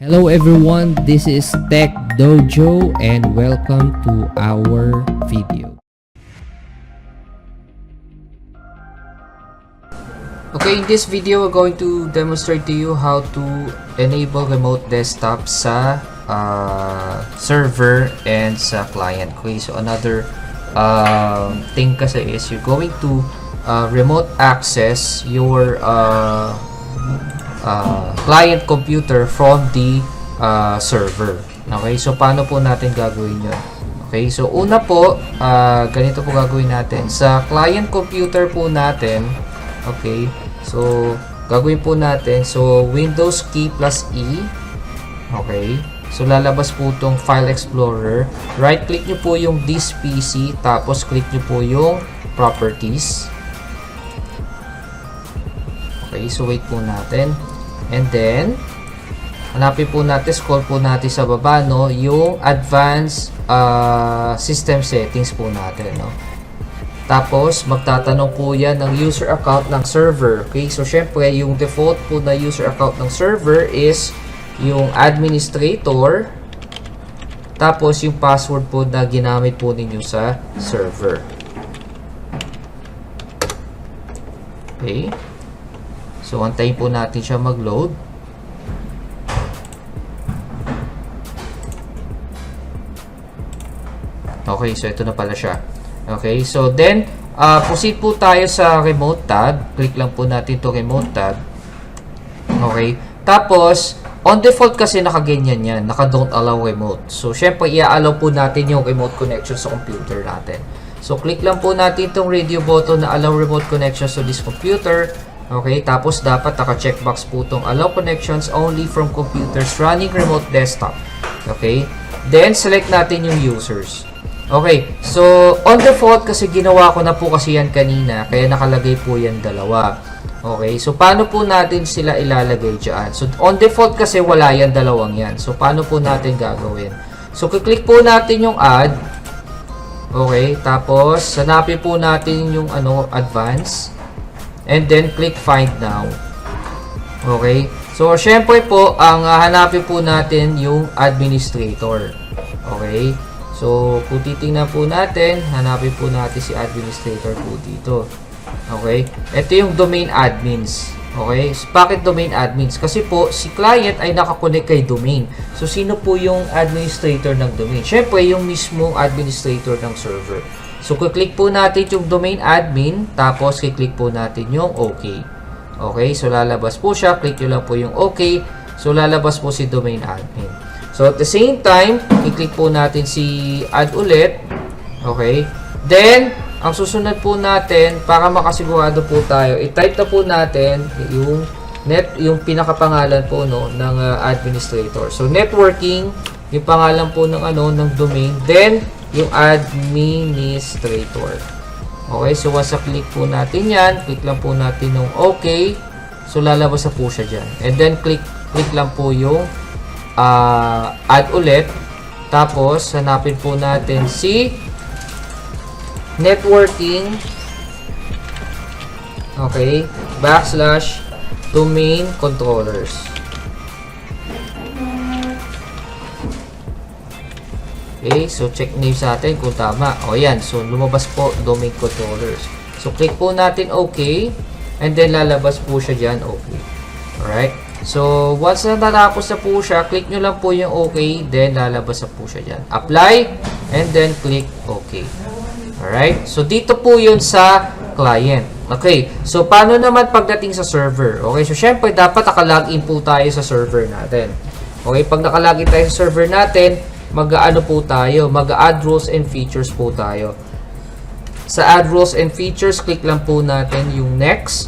Hello everyone, this is Tech Dojo and welcome to our video. Okay, in this video, we're going to demonstrate to you how to enable remote desktop sa server and sa client. Okay, so another thing kasi is you're going to remote access your client computer from the server. Okay, so paano po natin gagawin yun? Okay, so una po, ganito po gagawin natin. Sa client computer po natin, okay, so gagawin po natin, so Windows key plus E. Okay, so lalabas po itong File Explorer. Right click nyo po yung this PC, tapos click nyo po yung Properties. Okay, so wait po natin. And then, hanapin po natin, scroll po natin sa baba, no, yung Advanced System Settings po natin, no. Tapos, magtatanong po yan ng user account ng server. Okay, so syempre, yung default po na user account ng server is yung administrator. Tapos, yung password po na ginamit po ninyo sa server. Okay. So, antayin po natin siya mag-load. Okay, so ito na pala siya. Okay, so then, proceed po tayo sa remote tab. Click lang po natin to remote tab. Okay, tapos, on default kasi nakaganyan yan. Naka-don't allow remote. So, syempre, i-allow po natin yung remote connection sa computer natin. So, click lang po natin itong radio button na allow remote connections to this computer. Okay, tapos dapat naka-checkbox po itong allow connections only from computers running remote desktop. Okay, then select natin yung users. Okay, so on default kasi ginawa ko na po kasi yan kanina, kaya nakalagay po yan dalawa. Okay, so paano po natin sila ilalagay dyan? So on default kasi wala yan dalawang yan. So paano po natin gagawin? So click po natin yung add. Okay, tapos hanapin po natin yung advance. And then click find now. Okay, so syempre po ang hanapin po natin yung administrator. Okay, so kung titingnan po natin, hanapin po natin si administrator po dito. Okay, ito yung domain admins. Okay, so bakit domain admins? Kasi po si client ay nakakonect kay domain. So sino po yung administrator ng domain? Syempre yung mismong administrator ng server. So, click po natin yung domain admin, tapos click po natin yung OK. Okay, so lalabas po siya. Click nyo lang po yung OK. So, lalabas po si domain admin. So, at the same time, click po natin si add ulit. Okay. Then, ang susunod po natin, para makasigurado po tayo, i-type na po natin yung pinakapangalan po ng administrator. So, networking, yung pangalan po ng domain. Then, yung administrator. Okay, so once click po natin yan, click lang po natin yung OK. So lalabas na po siya dyan. And then click lang po yung add ulit. Tapos hanapin po natin si networking. Okay, / domain controllers. Okay, so check name sa atin kung tama. O yan, so lumabas po domain controllers. So click po natin OK. And then lalabas po siya dyan OK. Alright. So once na natapos na po siya, click nyo lang po yung OK. Then lalabas na po siya dyan. Apply. And then click OK. Alright. So dito po yun sa client. Okay. So paano naman pagdating sa server? Okay. So syempre dapat nakalogin po tayo sa server natin. Okay. Pag nakalogin tayo sa server natin, mag-aano po tayo, mag-add rules and features po tayo. Sa add rules and features, click lang po natin yung next.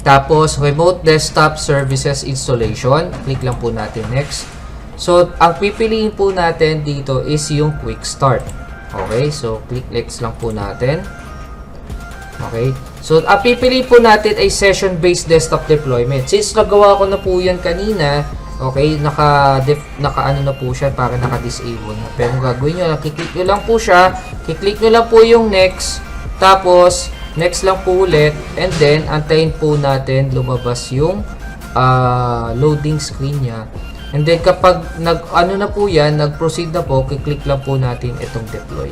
Tapos, remote desktop services installation. Click lang po natin next. So, ang pipiliin po natin dito is yung quick start. Okay, so click next lang po natin. Okay, so ang pipiliin po natin ay session-based desktop deployment. Since nagawa ko na po yan kanina, okay, naka ano na po siya para naka-disable na. Pero gagawin nyo lang, kiklik nyo lang po siya, kiklik nyo lang po yung next, tapos next lang po ulit, and then antayin po natin lumabas yung loading screen niya. And then kapag nag-proceed na po, click lang po natin itong deploy.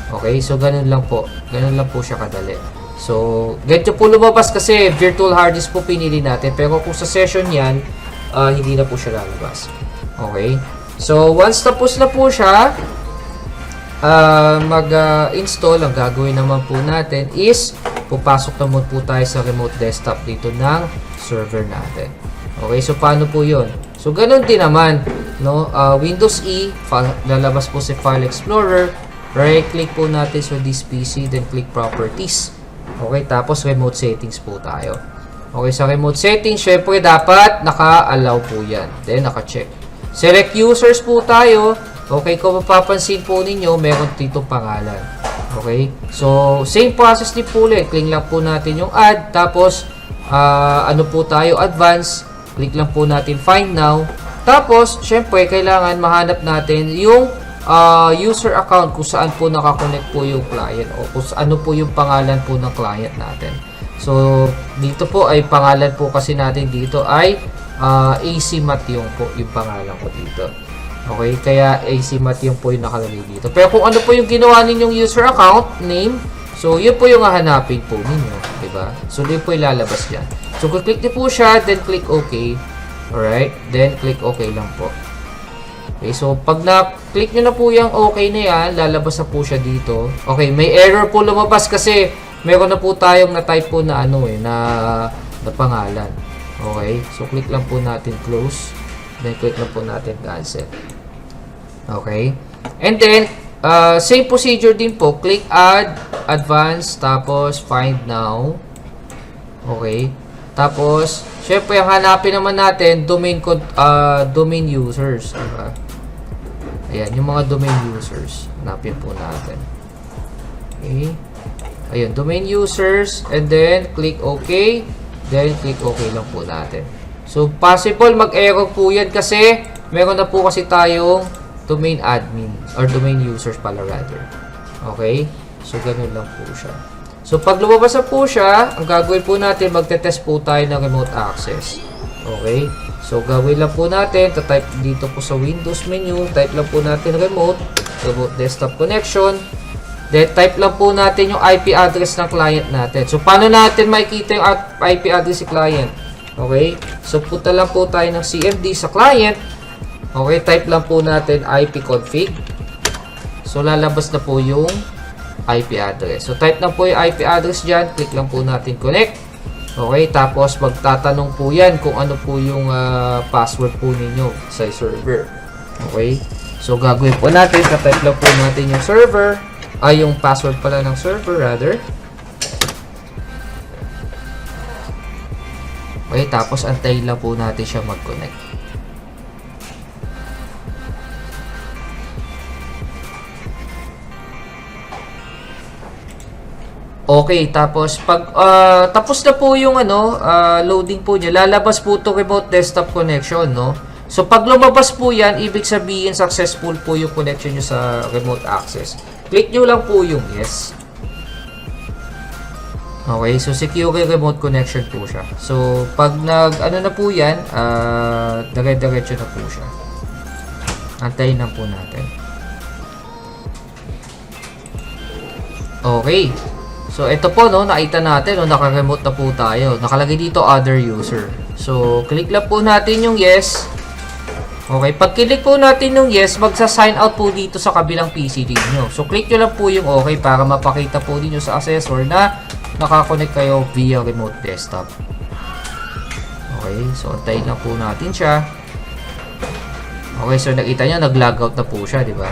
Okay, so ganun lang po. Ganun lang po siya kadali. So, ganito po lumabas kasi virtual hard disk po pinili natin. Pero kung sa session yan, hindi na po siya lalabas. Okay, so once tapos na po siya, mag-install, ang gagawin naman po natin is pupasok naman po tayo sa remote desktop dito ng server natin. Okay, so paano po yun? So ganun din naman, no? Windows E, lalabas po si File Explorer, right click po natin sa this PC, then click Properties. Okay, tapos remote settings po tayo. Okay, sa remote settings, syempre dapat naka-allow po yan, then naka-check. Select users po tayo. Okay, kung mapapansin po ninyo, meron dito pangalan. Okay, so same process din po ulit. Click lang po natin yung add, tapos ano po tayo, advance. Click lang po natin find now. Tapos, syempre, kailangan mahanap natin yung user account kung saan po nakakonect po yung client o kung ano po yung pangalan po ng client natin. So, dito po ay pangalan po kasi natin dito ay AC Matyong po yung pangalan ko dito. Okay, kaya AC Matyong po yung nakalagay dito. Pero kung ano po yung ginawa ninyong user account name, so yun po yung hahanapin po ninyo, diba? So yun po ilalabas yan. So click niyo po siya, then click OK. Alright, then click OK lang po. Okay, so pag na-click nyo na po yung OK na yan, lalabas na po siya dito. Okay, may error po lumabas kasi meron na po tayong na-type po na na pangalan. Okay, so click lang po natin close. Then click lang po natin cancel. Okay, and then same procedure din po. Click add, advance, tapos find now. Okay, tapos syempre ang hanapin naman natin domain code, domain users, diba? Ayan, yung mga domain users hanapin po natin. Okay, ayun, domain users, and then click OK, then click OK lang po natin. So possible mag-error po yan kasi meron na po kasi tayong domain admin or domain users pala rather. Okay, so ganun lang po siya. So pag lumabas na po siya, ang gagawin po natin, magte-test po tayo ng remote access. Okay, so gawin lang po natin, type dito po sa Windows menu, type lang po natin remote desktop connection, then type lang po natin yung IP address ng client natin. So paano natin makikita yung IP address si client? Okay, so punta lang po tayo ng CMD sa client. Okay, type lang po natin ipconfig. So lalabas na po yung IP address. So type na po yung IP address dyan, click lang po natin connect. Okay, tapos magtatanong po yan kung ano po yung password po ninyo sa server. Okay, so gagawin po natin, type lang po natin yung server, yung password pala ng server rather. Okay, tapos antayin lang po natin siya mag-connect. Okay, tapos pag tapos na po yung loading po niya, lalabas po to remote desktop connection, no? So pag lumabas po yan, ibig sabihin successful po yung connection nyo sa remote access. Click nyo lang po yung yes. Okay, so secure remote connection po siya. So pag na po yan, dire-diretso na po siya. Antayin lang po natin. Okay. So, ito po, no, nakita natin, no, naka-remote na po tayo. Nakalagay dito, other user. So, click lang po natin yung yes. Okay, pag click po natin yung yes, magsa-sign out po dito sa kabilang PC ninyo. So, click nyo lang po yung okay para mapakita po ninyo sa assessor na nakakonect kayo via remote desktop. Okay, so, antayin lang po natin siya. Okay, so, nakita nyo, nag-logout na po siya, di ba?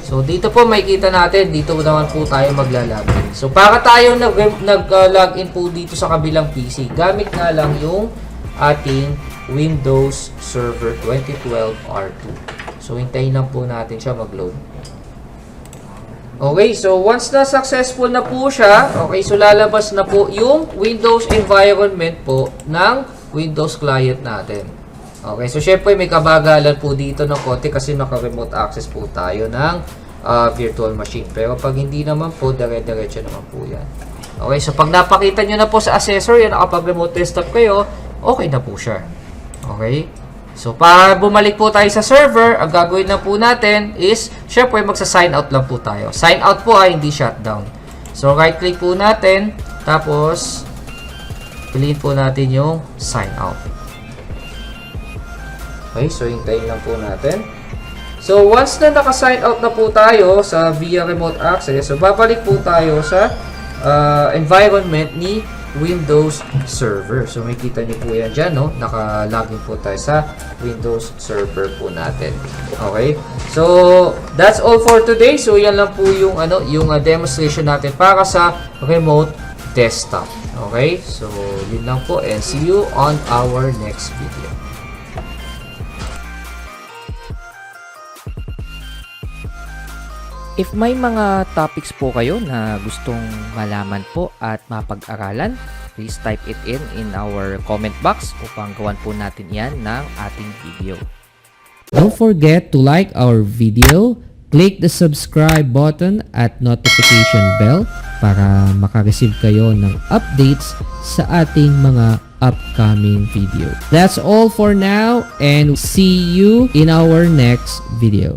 So, dito po makikita natin, dito naman po tayo maglalagin. So, para tayo nag-login po dito sa kabilang PC, gamit nga lang yung ating Windows Server 2012 R2. So, hintayin lang po natin siya mag-load. Okay, so once na successful na po siya, okay, so lalabas na po yung Windows environment po ng Windows client natin. Okay, so syempre may kabagalan po dito ng konti kasi naka-remote access po tayo ng virtual machine. Pero pag hindi naman po, dire-diretso naman po yan. Okay, so pag napakita nyo na po sa assessor, yan nakapag-remote desktop kayo, okay na po siya. Okay, So, para bumalik po tayo sa server, ang gagawin na po natin is, syempre, magsa-sign out lang po tayo. Sign out po ay hindi shutdown. So, right-click po natin, tapos, piliin po natin yung sign out. Okay, so hintayin lang po natin. So, once na naka-sign out na po tayo sa via remote access, so babalik po tayo sa environment ni Windows Server. So, makikita niyo po yan dyan, no? Naka-login po tayo sa Windows Server po natin. Okay? So, that's all for today. So, yan lang po yung, demonstration natin para sa remote desktop. Okay? So, yun lang po and see you on our next video. If may mga topics po kayo na gustong malaman po at mapag-aralan, please type it in our comment box upang gawan po natin yan ng ating video. Don't forget to like our video, click the subscribe button at notification bell para makareceive kayo ng updates sa ating mga upcoming video. That's all for now and see you in our next video.